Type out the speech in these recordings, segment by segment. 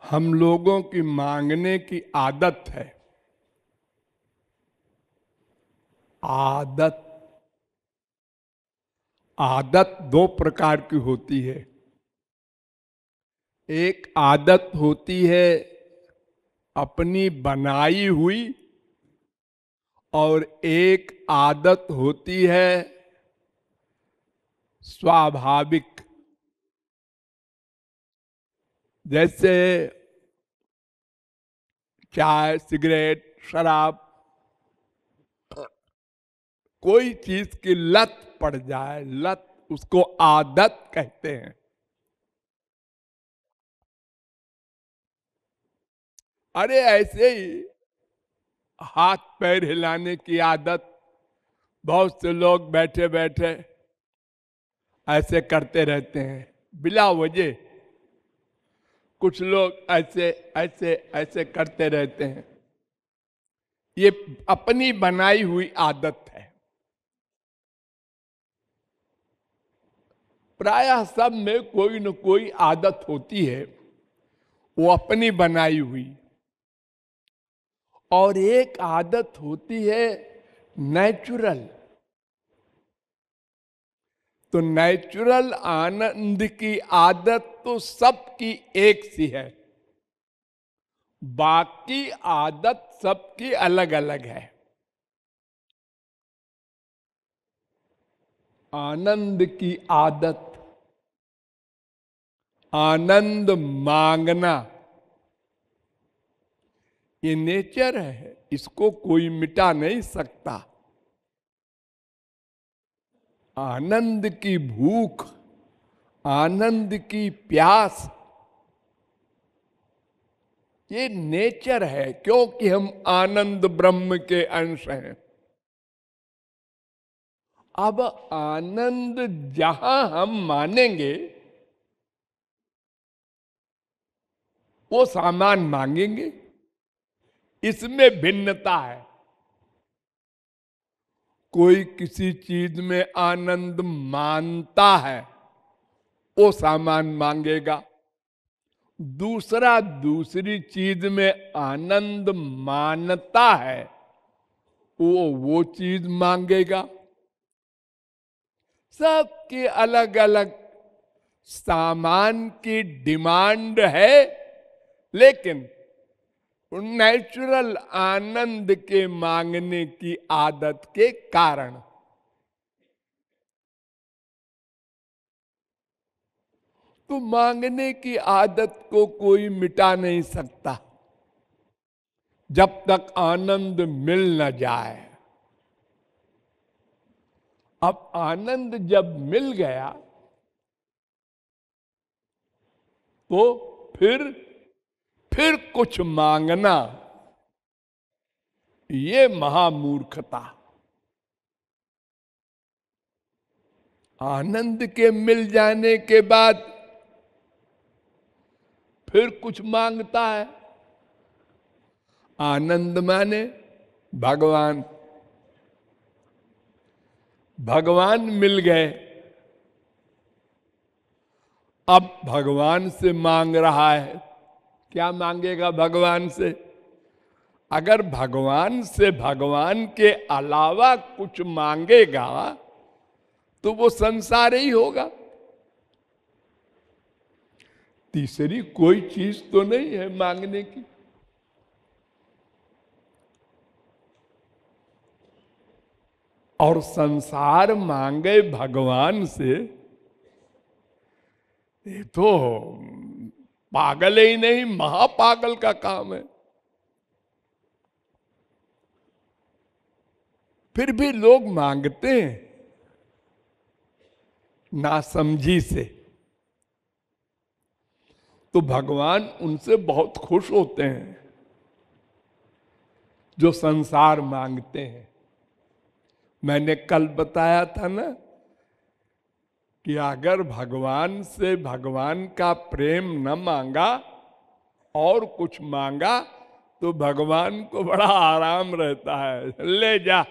हम लोगों की मांगने की आदत है। आदत आदत दो प्रकार की होती है। एक आदत होती है अपनी बनाई हुई, और एक आदत होती है स्वाभाविक। जैसे चाय, सिगरेट, शराब, कोई चीज की लत पड़ जाए, लत उसको आदत कहते हैं। अरे ऐसे ही हाथ पैर हिलाने की आदत, बहुत से लोग बैठे बैठे ऐसे करते रहते हैं बिला वजह। कुछ लोग ऐसे ऐसे ऐसे करते रहते हैं। ये अपनी बनाई हुई आदत है। प्रायः सब में कोई न कोई आदत होती है, वो अपनी बनाई हुई। और एक आदत होती है नेचुरल। तो नेचुरल आनंद की आदत तो सबकी एक सी है, बाकी आदत सबकी अलग अलग है। आनंद की आदत, आनंद मांगना, ये नेचर है, इसको कोई मिटा नहीं सकता। आनंद की भूख, आनंद की प्यास, ये नेचर है, क्योंकि हम आनंद ब्रह्म के अंश हैं। अब आनंद जहां हम मानेंगे, वो सामान मांगेंगे। इसमें भिन्नता है। कोई किसी चीज में आनंद मानता है, वो सामान मांगेगा। दूसरा दूसरी चीज में आनंद मानता है, वो चीज मांगेगा। सबकी अलग अलग सामान की डिमांड है, लेकिन नेचुरल आनंद के मांगने की आदत के कारण। तो मांगने की आदत को कोई मिटा नहीं सकता जब तक आनंद मिल न जाए। अब आनंद जब मिल गया तो फिर कुछ मांगना, ये महामूर्खता। आनंद के मिल जाने के बाद फिर कुछ मांगता है। आनंद माने भगवान। भगवान मिल गए, अब भगवान से मांग रहा है। क्या मांगेगा भगवान से? अगर भगवान से भगवान के अलावा कुछ मांगेगा तो वो संसार ही होगा। तीसरी कोई चीज तो नहीं है मांगने की। और संसार मांगे भगवान से, ये तो पागल ही नहीं, महापागल का काम है। फिर भी लोग मांगते हैं नासमझी से। तो भगवान उनसे बहुत खुश होते हैं जो संसार मांगते हैं। मैंने कल बताया था ना कि अगर भगवान से भगवान का प्रेम न मांगा और कुछ मांगा तो भगवान को बड़ा आराम रहता है। ले जा,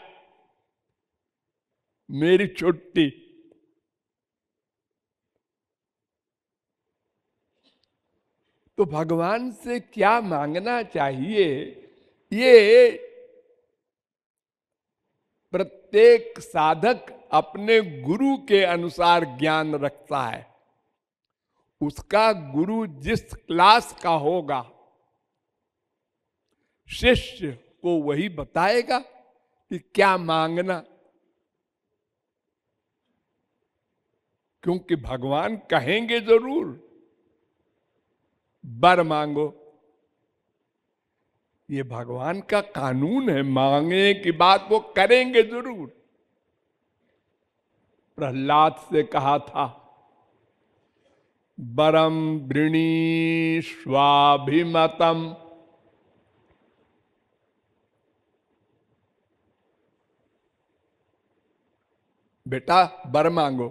मेरी छुट्टी। तो भगवान से क्या मांगना चाहिए, ये प्रत्येक साधक अपने गुरु के अनुसार ज्ञान रखता है। उसका गुरु जिस क्लास का होगा, शिष्य को वही बताएगा कि क्या मांगना। क्योंकि भगवान कहेंगे जरूर वर मांगो, ये भगवान का कानून है, मांगने की बात वो करेंगे जरूर। प्रहलाद से कहा था वरम वृणीष्वाभिमतम, बेटा वर मांगो।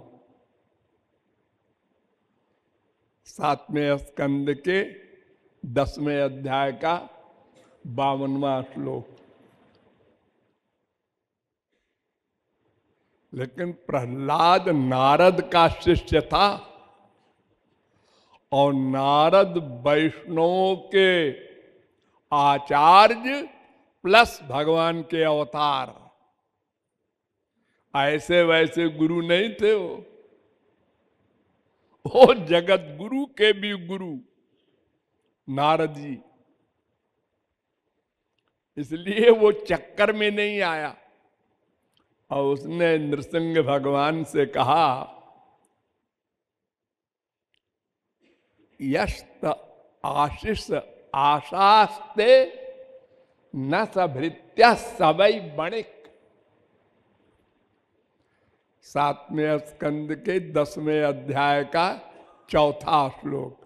7वें स्कंद के 10वें अध्याय का 52वां श्लोक। लेकिन प्रहलाद नारद का शिष्य था और नारद वैष्णव के आचार्य प्लस भगवान के अवतार, ऐसे वैसे गुरु नहीं थे वो जगत गुरु के भी गुरु नारद जी। इसलिए वो चक्कर में नहीं आया और उसने नृसिंह भगवान से कहा यस्त आशीष आशास्ते न सभृत्य सबई बणिक। 7वें स्कंद के 10वें अध्याय का 4था श्लोक।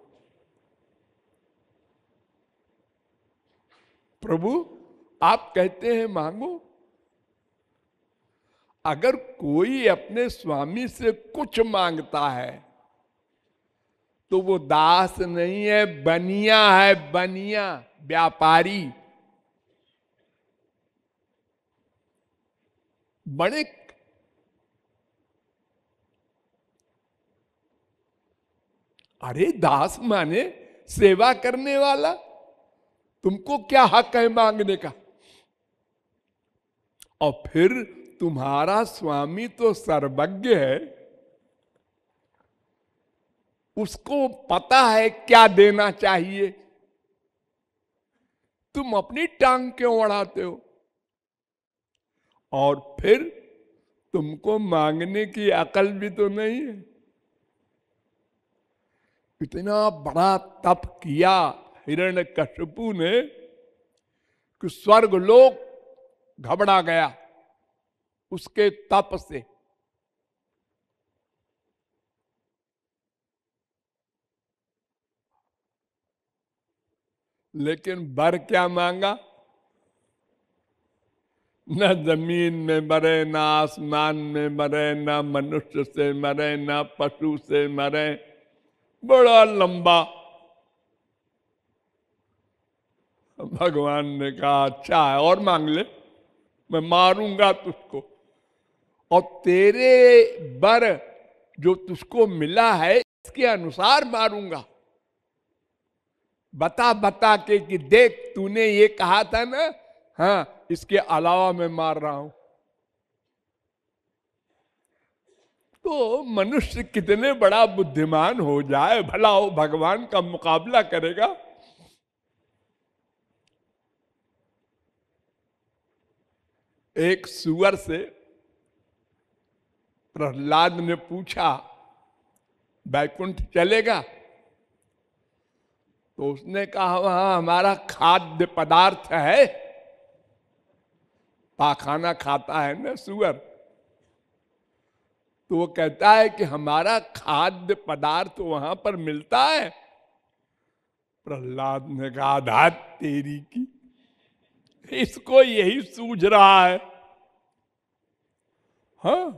प्रभु आप कहते हैं मांगो। अगर कोई अपने स्वामी से कुछ मांगता है तो वो दास नहीं है, बनिया है, बनिया, व्यापारी, बणिक। अरे दास माने सेवा करने वाला, तुमको क्या हक है मांगने का? और फिर तुम्हारा स्वामी तो सर्वज्ञ है, उसको पता है क्या देना चाहिए, तुम अपनी टांग क्यों अड़ाते हो? और फिर तुमको मांगने की अकल भी तो नहीं है। इतना बड़ा तप किया हिरण्यकशिपु ने कि स्वर्ग लोक घबरा गया उसके तप से। लेकिन वर क्या मांगा? न जमीन में मरे, न आसमान में मरे, न मनुष्य से मरे, न पशु से मरे। बड़ा लंबा। भगवान ने कहा अच्छा है और मांग ले, मैं मारूंगा तुझको और तेरे वर जो तुझको मिला है इसके अनुसार मारूंगा। बता बता के कि देख तूने ये कहा था ना, हाँ इसके अलावा मैं मार रहा हूं। तो मनुष्य कितने बड़ा बुद्धिमान हो जाए, भला हो भगवान का मुकाबला करेगा? एक सुअर से प्रहलाद ने पूछा वैकुंठ चलेगा? तो उसने कहा वहां हमारा खाद्य पदार्थ है, पाखाना खाता है ना सुअर, तो वो कहता है कि हमारा खाद्य पदार्थ वहां पर मिलता है। प्रहलाद ने कहा धात तेरी की, इसको यही सूझ रहा है। हाँ,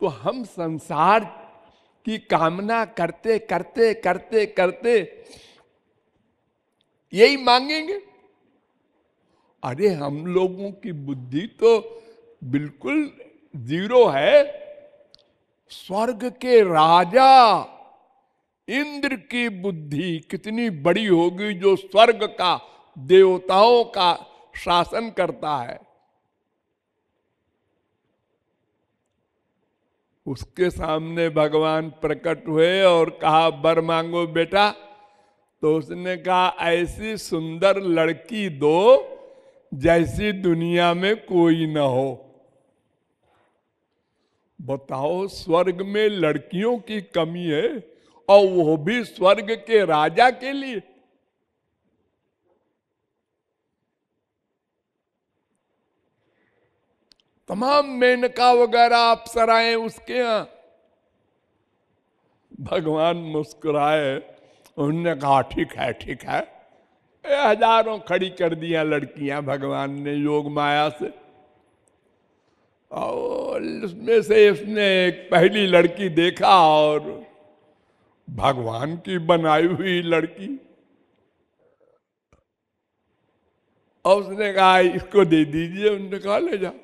तो हम संसार की कामना करते करते करते करते यही मांगेंगे। अरे हम लोगों की बुद्धि तो बिल्कुल जीरो है। स्वर्ग के राजा इंद्र की बुद्धि कितनी बड़ी होगी जो स्वर्ग का, देवताओं का शासन करता है। उसके सामने भगवान प्रकट हुए और कहा वर मांगो बेटा। तो उसने कहा ऐसी सुंदर लड़की दो जैसी दुनिया में कोई न हो। बताओ, स्वर्ग में लड़कियों की कमी है, और वो भी स्वर्ग के राजा के लिए। तमाम मेनका वगैरह अप्सराएं उसके यहां। भगवान मुस्कुराए, उन्होंने कहा ठीक है ठीक है। हजारों खड़ी कर दिया लड़कियां भगवान ने योग माया से। और उसमें से उसने एक पहली लड़की देखा, और भगवान की बनाई हुई लड़की। और उसने कहा इसको दे दीजिए। उन्होंने कहा ले जाओ।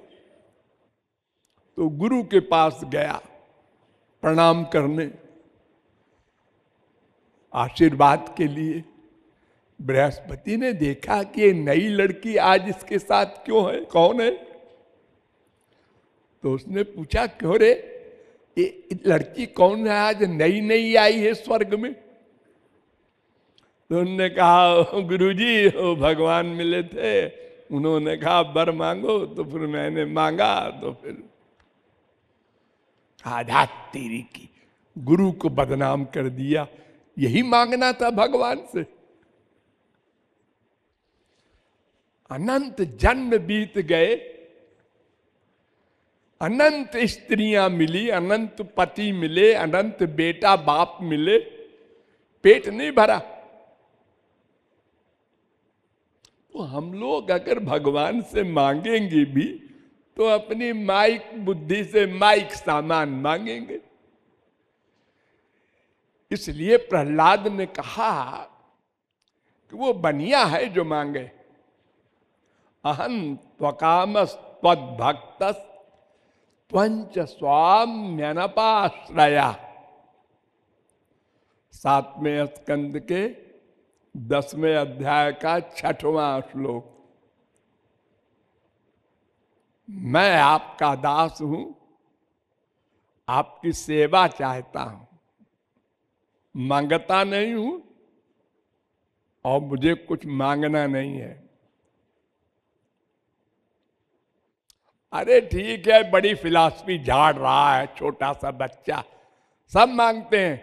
तो गुरु के पास गया प्रणाम करने, आशीर्वाद के लिए। बृहस्पति ने देखा कि ये नई लड़की आज इसके साथ क्यों है, कौन है? तो उसने पूछा क्यों रे, ये लड़की कौन है, आज नई नई आई है स्वर्ग में? तो उन्होंने कहा गुरुजी वो भगवान मिले थे, उन्होंने कहा वर मांगो, तो फिर मैंने मांगा। तो फिर आधा तेरी की, गुरु को बदनाम कर दिया। यही मांगना था भगवान से। अनंत जन्म बीत गए, अनंत स्त्रियां मिली, अनंत पति मिले, अनंत बेटा बाप मिले, पेट नहीं भरा। तो हम लोग अगर भगवान से मांगेंगे भी तो अपनी माइक बुद्धि से माइक सामान मांगेंगे। इसलिए प्रहलाद ने कहा कि वो बनिया है जो मांगे। अहं त्वकाम त्वद्भक्त त्वंच स्वाम्यनपाश्रया। 7वें स्कंद के 10वें अध्याय का 6वां श्लोक। मैं आपका दास हूं, आपकी सेवा चाहता हूं, मांगता नहीं हूं और मुझे कुछ मांगना नहीं है। अरे ठीक है, बड़ी फिलॉसफी झाड़ रहा है छोटा सा बच्चा, सब मांगते हैं।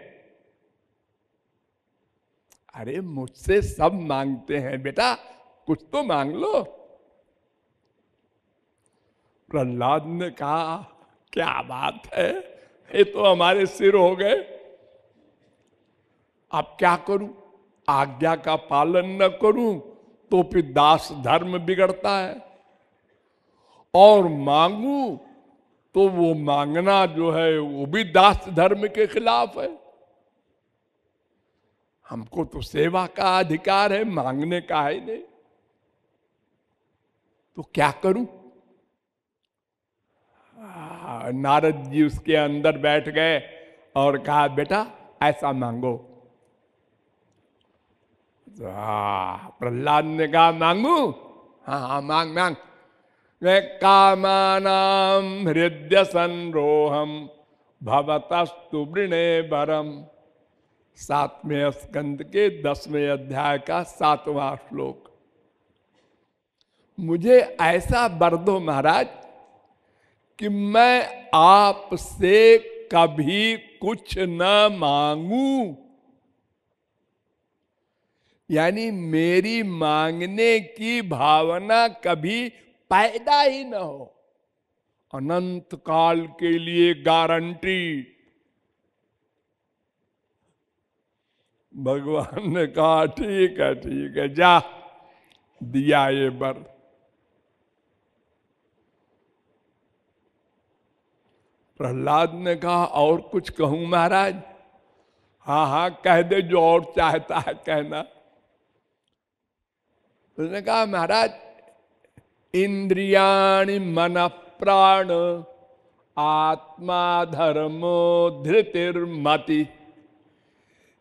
अरे मुझसे सब मांगते हैं बेटा, कुछ तो मांग लो। प्रहलाद ने कहा क्या बात है, ये तो हमारे सिर हो गए। अब क्या करूं, आज्ञा का पालन न करूं तो फिर दास धर्म बिगड़ता है, और मांगू तो वो मांगना जो है वो भी दास धर्म के खिलाफ है। हमको तो सेवा का अधिकार है, मांगने का है नहीं। तो क्या करूं? नारद जी उसके अंदर बैठ गए और कहा बेटा ऐसा मांगो। प्रहलाद ने कहा मांगू? हाँ हाँ मांग मांग। कामानाम हृदय संरोहम भवतस्तु वृणे वरम। 7वें स्कंद के 10वें अध्याय का 7वां श्लोक। मुझे ऐसा वर दो महाराज कि मैं आपसे कभी कुछ न मांगू, यानी मेरी मांगने की भावना कभी पैदा ही न हो। अनंत काल के लिए गारंटी। भगवान ने कहा ठीक है जा, दिया ये वर। प्रहलाद ने कहा और कुछ कहूं महाराज? हाँ हाँ कह दे, जो और चाहता है कहना। उसने कहा महाराज इंद्रियाणि मन प्राण आत्मा धर्मो धृतिर्मति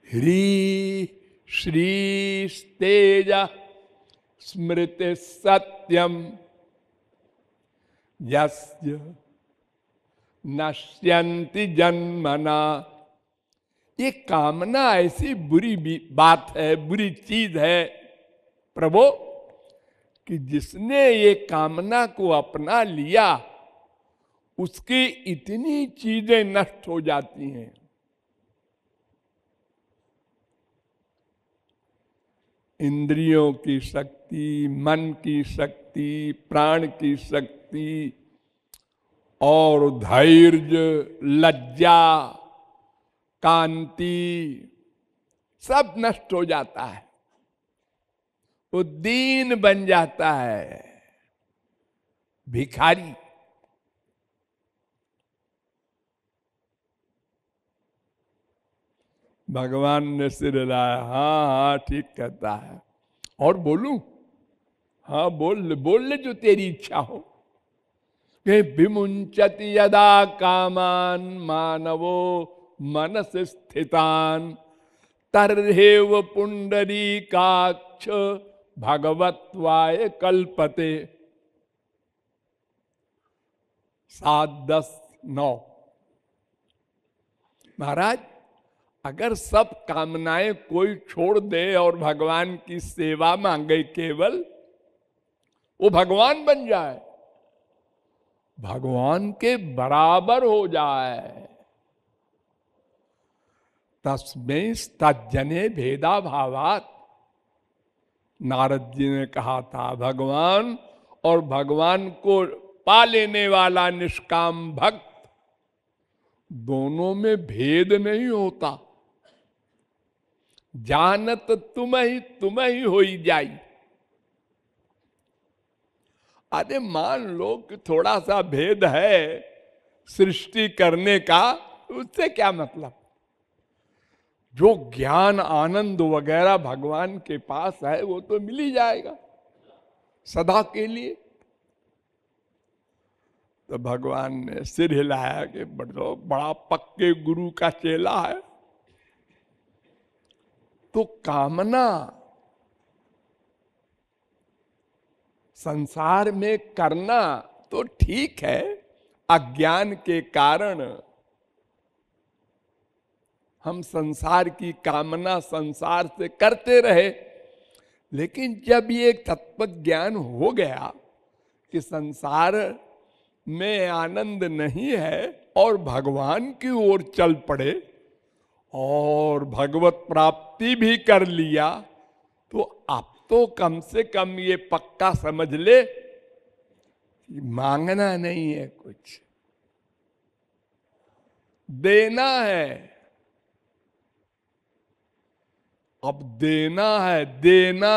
ह्री श्री तेज स्मृति सत्यम यस्य नश्यन्ति जन्मना। ये कामना ऐसी बुरी बात है, बुरी चीज है प्रभु, कि जिसने ये कामना को अपना लिया उसकी इतनी चीजें नष्ट हो जाती हैं। इंद्रियों की शक्ति, मन की शक्ति, प्राण की शक्ति और धैर्य, लज्जा, कांति सब नष्ट हो जाता है। वो दीन बन जाता है, भिखारी। भगवान ने सिर हिलाया, हाँ हाँ ठीक कहता है। और बोलूं? हाँ बोल ले जो तेरी इच्छा हो। कि विमुंचति यदा कामान मानवो मनस स्थितान तर्हेव पुंडरीकाक्ष भगवत्वाय कल्पते। 7-10-9। महाराज, अगर सब कामनाएं कोई छोड़ दे और भगवान की सेवा मांगे केवल, वो भगवान बन जाए, भगवान के बराबर हो जाए। तस्मै तज्जने भेदा भावात, नारद जी ने कहा था। भगवान और भगवान को पा लेने वाला निष्काम भक्त, दोनों में भेद नहीं होता। जानत तुम ही होई जाई। अरे मान लो कि थोड़ा सा भेद है सृष्टि करने का, उससे क्या मतलब? जो ज्ञान आनंद वगैरह भगवान के पास है वो तो मिल ही जाएगा सदा के लिए। तो भगवान ने सिर हिलाया कि बड़ा पक्के गुरु का चेला है। तो कामना संसार में करना तो ठीक है, अज्ञान के कारण हम संसार की कामना संसार से करते रहे। लेकिन जब ये तत्व ज्ञान हो गया कि संसार में आनंद नहीं है और भगवान की ओर चल पड़े और भगवत प्राप्ति भी कर लिया, तो अब तो कम से कम ये पक्का समझ ले कि मांगना नहीं है, कुछ देना है। अब देना है, देना,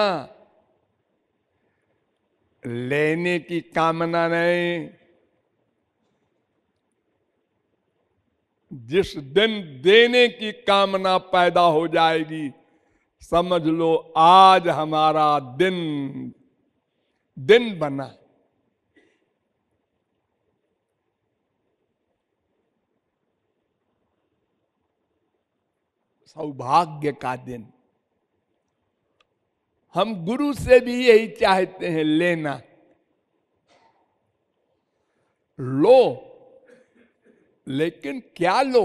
लेने की कामना नहीं। जिस दिन देने की कामना पैदा हो जाएगी, समझ लो आज हमारा दिन बना। सौभाग्य का दिन। हम गुरु से भी यही चाहते हैं, लेना। लो, लेकिन क्या लो?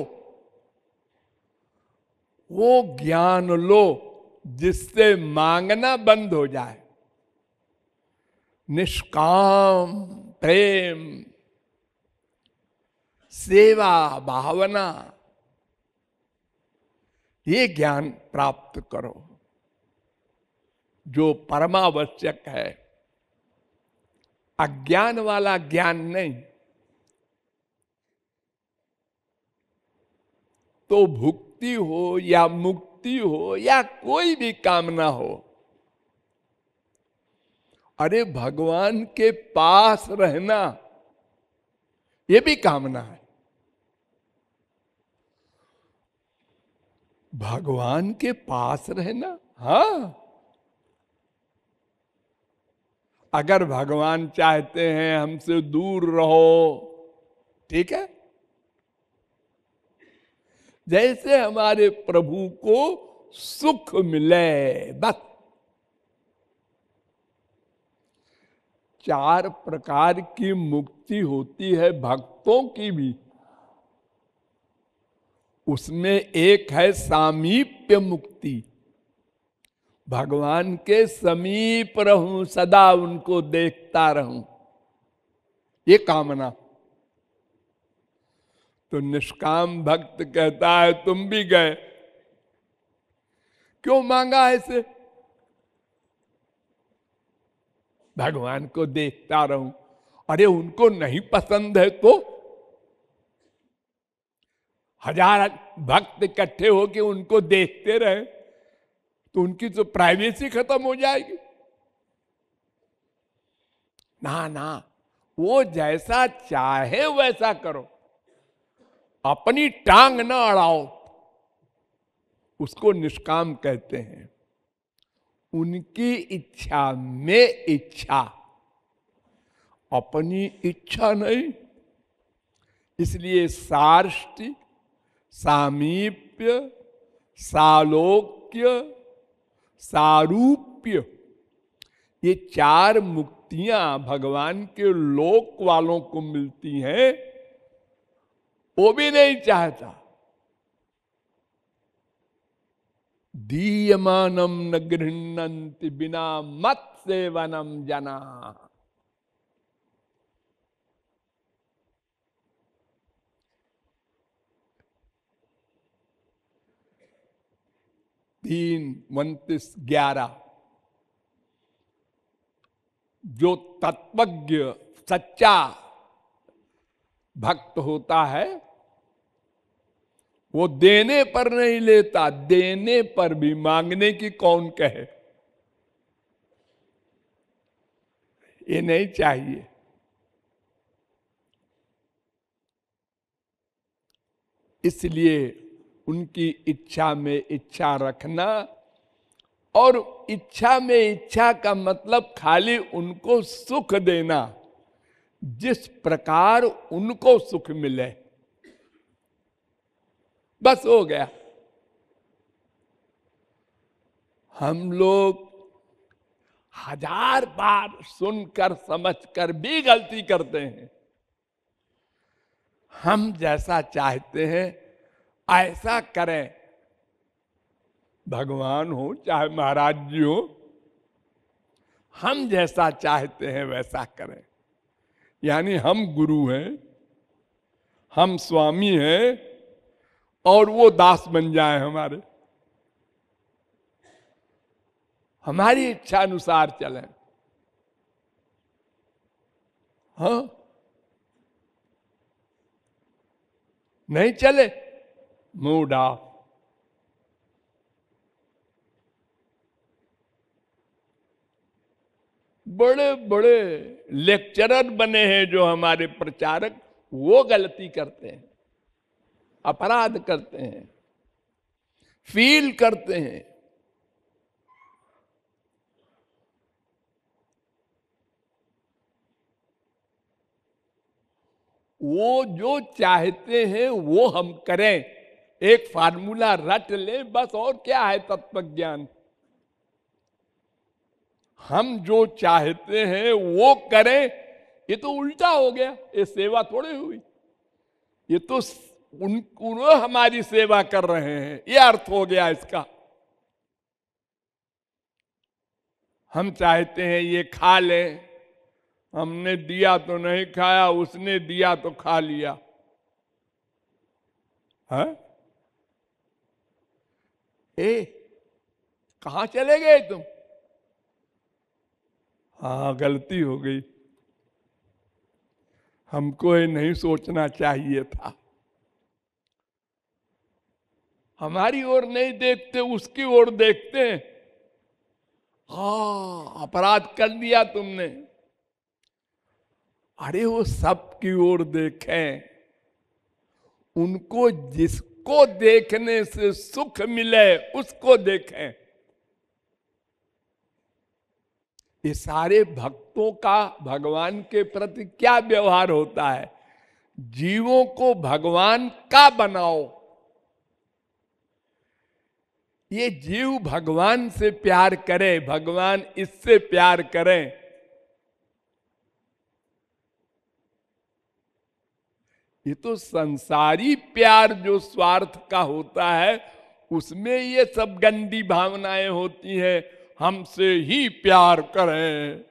वो ज्ञान लो जिससे मांगना बंद हो जाए। निष्काम प्रेम, सेवा भावना, ये ज्ञान प्राप्त करो जो परमावश्यक है। अज्ञान वाला ज्ञान नहीं। तो भुक्ति हो या मुक्ति हो या कोई भी कामना हो, अरे भगवान के पास रहना ये भी कामना है। भगवान के पास रहना, हाँ। अगर भगवान चाहते हैं हमसे दूर रहो, ठीक है। जैसे हमारे प्रभु को सुख मिले, बस। 4 प्रकार की मुक्ति होती है भक्तों की भी। उसमें एक है सामीप्य मुक्ति, भगवान के समीप रहूं, सदा उनको देखता रहूं, ये कामना। तो निष्काम भक्त कहता है तुम भी गए, क्यों मांगा ऐसे? भगवान को देखता रहूं। अरे उनको नहीं पसंद है तो 1000 भक्त इकट्ठे होके उनको देखते रहे तो उनकी तो प्राइवेसी खत्म हो जाएगी। ना ना, वो जैसा चाहे वैसा करो, अपनी टांग ना अड़ाओ, उसको निष्काम कहते हैं। उनकी इच्छा में इच्छा, अपनी इच्छा नहीं। इसलिए सार्ष्टि, सामीप्य, सालोक्य, सारूप्य, ये 4 मुक्तियां भगवान के लोक वालों को मिलती हैं, वो भी नहीं चाहता। दीयमानम न गृह्णन्ति बिना मत सेवनम जना। तीन 29-11, जो तत्वज्ञ सच्चा भक्त होता है वो देने पर नहीं लेता, देने पर भी मांगने की कौन कहे, ये नहीं चाहिए। इसलिए उनकी इच्छा में इच्छा रखना, और इच्छा में इच्छा का मतलब खाली उनको सुख देना, जिस प्रकार उनको सुख मिले, बस हो गया। हम लोग 1000 बार सुनकर समझकर भी गलती करते हैं। हम जैसा चाहते हैं ऐसा करें, भगवान हो चाहे महाराज जी हो, हम जैसा चाहते हैं वैसा करें। यानी हम गुरु हैं, हम स्वामी हैं, और वो दास बन जाए हमारे, हमारी इच्छा अनुसार चलें। हाँ, नहीं चले, मूड ऑफ। बड़े बड़े लेक्चरर बने हैं जो हमारे प्रचारक, वो गलती करते हैं, अपराध करते हैं, फील करते हैं। वो जो चाहते हैं वो हम करें, एक फार्मूला रट ले बस, और क्या है तत्व ज्ञान। हम जो चाहते हैं वो करें, ये तो उल्टा हो गया, ये सेवा थोड़ी हुई, ये तो उनको हमारी सेवा कर रहे हैं, ये अर्थ हो गया इसका। हम चाहते हैं ये खा ले, हमने दिया तो नहीं खाया, उसने दिया तो खा लिया है। कहां चले गए तुम? हाँ, गलती हो गई, हमको ये नहीं सोचना चाहिए था। हमारी ओर नहीं देखते, उसकी ओर देखते हैं। हाँ, अपराध कर दिया तुमने। अरे वो सबकी ओर देखें, उनको जिसको देखने से सुख मिले उसको देखें। ये सारे भक्तों का भगवान के प्रति क्या व्यवहार होता है? जीवों को भगवान का बनाओ, ये जीव भगवान से प्यार करे, भगवान इससे प्यार करें। ये तो संसारी प्यार जो स्वार्थ का होता है, उसमें ये सब गंदी भावनाएं होती हैं। हमसे ही प्यार करें।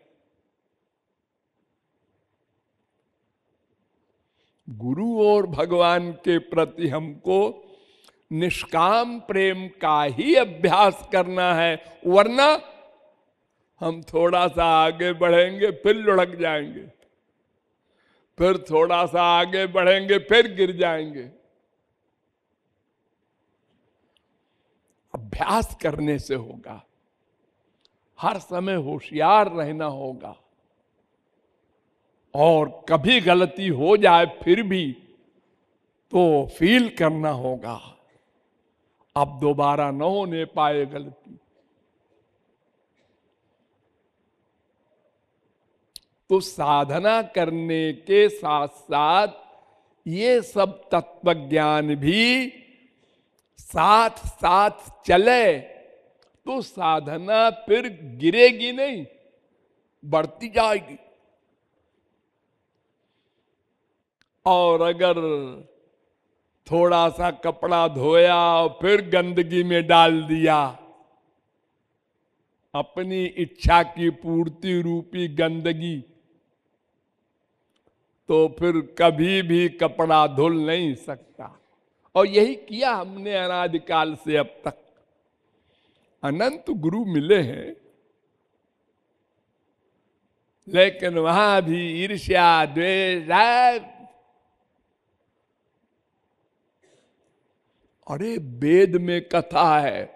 गुरु और भगवान के प्रति हमको निष्काम प्रेम का ही अभ्यास करना है, वरना हम थोड़ा सा आगे बढ़ेंगे फिर लुढ़क जाएंगे, फिर थोड़ा सा आगे बढ़ेंगे फिर गिर जाएंगे। अभ्यास करने से होगा, हर समय होशियार रहना होगा, और कभी गलती हो जाए फिर भी तो फील करना होगा अब दोबारा न होने पाए गलती। तो साधना करने के साथ साथ ये सब तत्व ज्ञान भी साथ साथ चले तो साधना फिर गिरेगी नहीं, बढ़ती जाएगी। और अगर थोड़ा सा कपड़ा धोया और फिर गंदगी में डाल दिया, अपनी इच्छा की पूर्ति रूपी गंदगी, तो फिर कभी भी कपड़ा धुल नहीं सकता। और यही किया हमने अनादिकाल से अब तक। अनंत गुरु मिले हैं, लेकिन वहां भी ईर्ष्या द्वेष। अरे वेद में कथा है,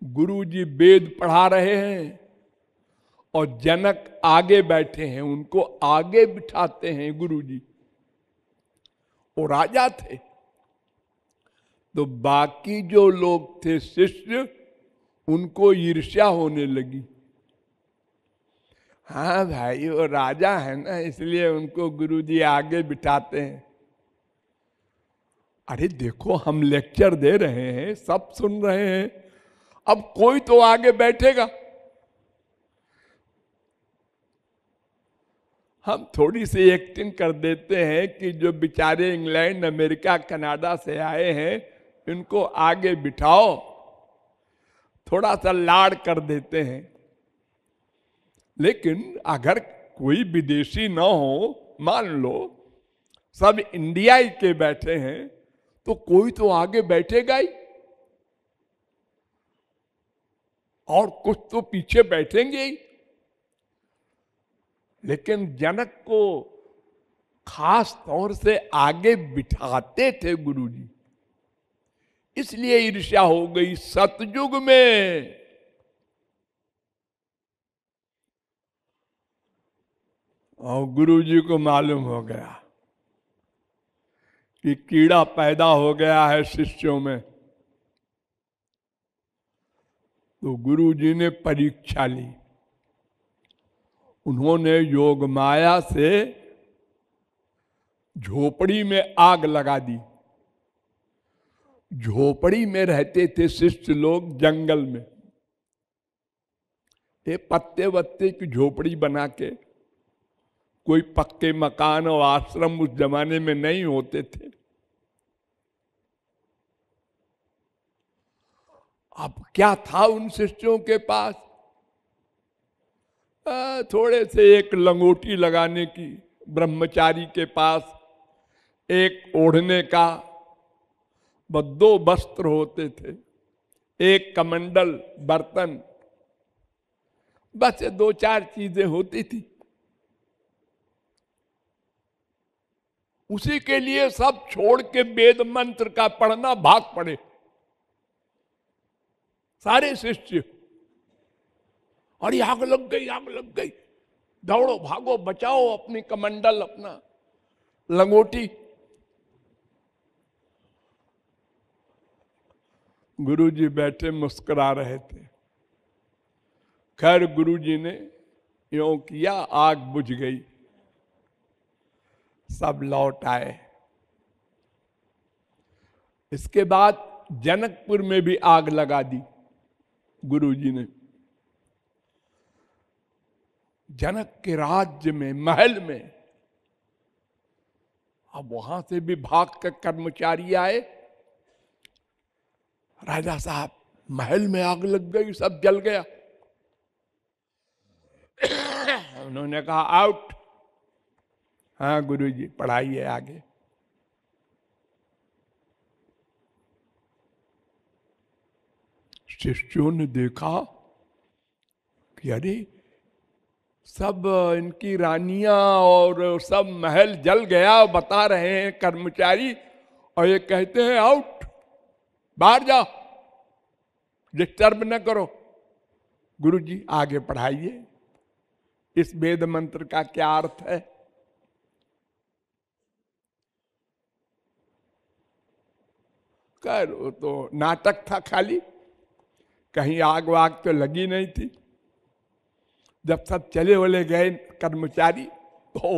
गुरु जी वेद पढ़ा रहे हैं और जनक आगे बैठे हैं, उनको आगे बिठाते हैं गुरु जी। वो राजा थे, तो बाकी जो लोग थे शिष्य, उनको ईर्ष्या होने लगी। हाँ भाई, वो राजा है ना, इसलिए उनको गुरु जी आगे बिठाते हैं। अरे देखो, हम लेक्चर दे रहे हैं, सब सुन रहे हैं, अब कोई तो आगे बैठेगा। हम थोड़ी सी एक्टिंग कर देते हैं कि जो बेचारे इंग्लैंड, अमेरिका, कनाडा से आए हैं, इनको आगे बिठाओ, थोड़ा सा लाड़ कर देते हैं। लेकिन अगर कोई विदेशी ना हो, मान लो सब इंडियाई के बैठे हैं, तो कोई तो आगे बैठेगा ही, और कुछ तो पीछे बैठेंगे ही। लेकिन जनक को खास तौर से आगे बिठाते थे गुरुजी, इसलिए ईर्ष्या हो गई सतयुग में। और गुरुजी को मालूम हो गया कि कीड़ा पैदा हो गया है शिष्यों में, तो गुरुजी ने परीक्षा ली। उन्होंने योग माया से झोपड़ी में आग लगा दी। झोपड़ी में रहते थे शिष्य लोग जंगल में, ये पत्ते वत्ते की झोपड़ी बना के, कोई पक्के मकान और आश्रम उस जमाने में नहीं होते थे। अब क्या था उन शिष्यों के पास? थोड़े से एक लंगोटी लगाने की, ब्रह्मचारी के पास एक ओढ़ने का, बस 2 वस्त्र होते थे, एक कमंडल, बर्तन, बस 2-4 चीजें होती थी। उसी के लिए सब छोड़ के वेद मंत्र का पढ़ना भाग पड़े सारे शिष्य। और आग लग गई, आग लग गई, दौड़ो भागो, बचाओ अपनी कमंडल, अपना लंगोटी। गुरुजी बैठे मुस्कुरा रहे थे। खैर गुरुजी ने यों किया, आग बुझ गई, सब लौट आए। इसके बाद जनकपुर में भी आग लगा दी गुरुजी ने। जनक के राज्य में, महल में। अब वहां से भी भाग कर कर्मचारी आए, राजा साहब महल में आग लग गई, सब जल गया। उन्होंने कहा आउट। हाँ गुरुजी पढ़ाइए आगे। शिष्यों ने देखा कि अरे सब इनकी रानियां और सब महल जल गया, बता रहे हैं कर्मचारी, और ये कहते हैं आउट, बाहर जाओ, डिस्टर्ब न करो। गुरुजी आगे पढ़ाइए, इस वेद मंत्र का क्या अर्थ है। कर वो तो नाटक था खाली, कहीं आग वाग तो लगी नहीं थी। जब सब चले वले गए कर्मचारी, तो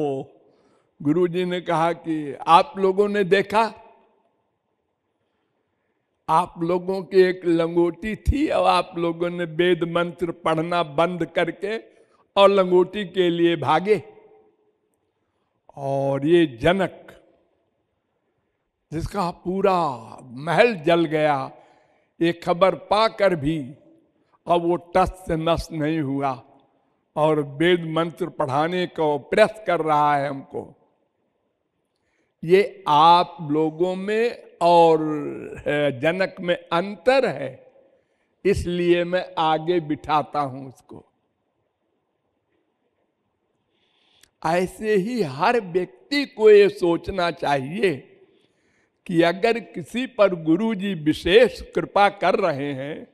गुरुजी ने कहा कि आप लोगों ने देखा, आप लोगों की एक लंगोटी थी और आप लोगों ने वेद मंत्र पढ़ना बंद करके और लंगोटी के लिए भागे। और ये जनक जिसका पूरा महल जल गया, ये खबर पाकर भी अब वो टस से नस नहीं हुआ और वेद मंत्र पढ़ाने को प्रेस कर रहा है हमको। ये आप लोगों में और जनक में अंतर है, इसलिए मैं आगे बिठाता हूं उसको। ऐसे ही हर व्यक्ति को ये सोचना चाहिए कि अगर किसी पर गुरुजी विशेष कृपा कर रहे हैं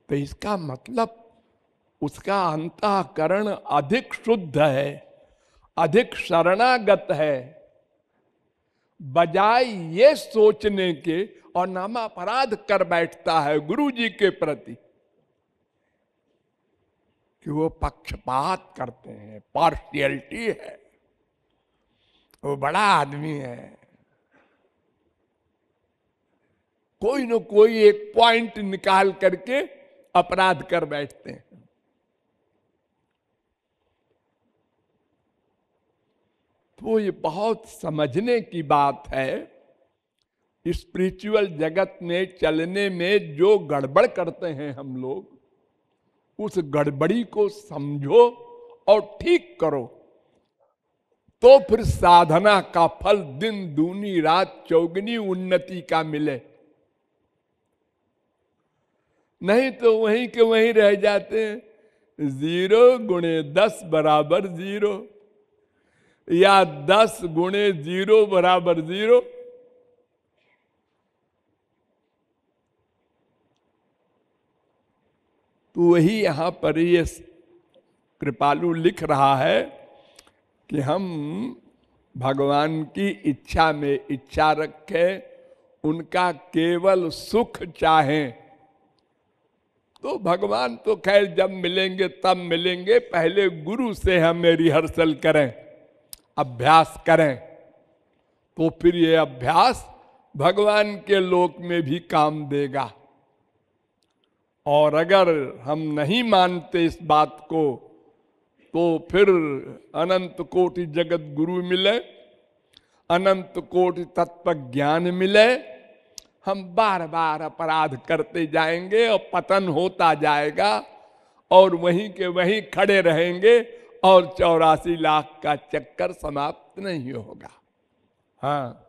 तो इसका मतलब उसका अंतःकरण अधिक शुद्ध है, अधिक शरणागत है, बजाय ये सोचने के और नामापराध कर बैठता है गुरुजी के प्रति कि वो पक्षपात करते हैं, पार्शियलिटी है, वो बड़ा आदमी है। कोई न कोई एक पॉइंट निकाल करके अपराध कर बैठते हैं। तो ये बहुत समझने की बात है। स्पिरिचुअल जगत में चलने में जो गड़बड़ करते हैं हम लोग, उस गड़बड़ी को समझो और ठीक करो, तो फिर साधना का फल दिन दूनी रात चौगुनी उन्नति का मिले। नहीं तो वहीं के वहीं रह जाते हैं, 0 गुणे 10 बराबर 0 या 10 गुणे 0 बराबर 0। तो वही यहां पर ये कृपालु लिख रहा है कि हम भगवान की इच्छा में इच्छा रखें, उनका केवल सुख चाहें। तो भगवान तो खैर जब मिलेंगे तब मिलेंगे, पहले गुरु से हमें रिहर्सल करें, अभ्यास करें, तो फिर ये अभ्यास भगवान के लोक में भी काम देगा। और अगर हम नहीं मानते इस बात को, तो फिर अनंत कोटि जगत गुरु मिले, अनंत कोटि तत्व ज्ञान मिले, हम बार बार अपराध करते जाएंगे और पतन होता जाएगा और वहीं के वहीं खड़े रहेंगे और 84 लाख का चक्कर समाप्त नहीं होगा। हाँ।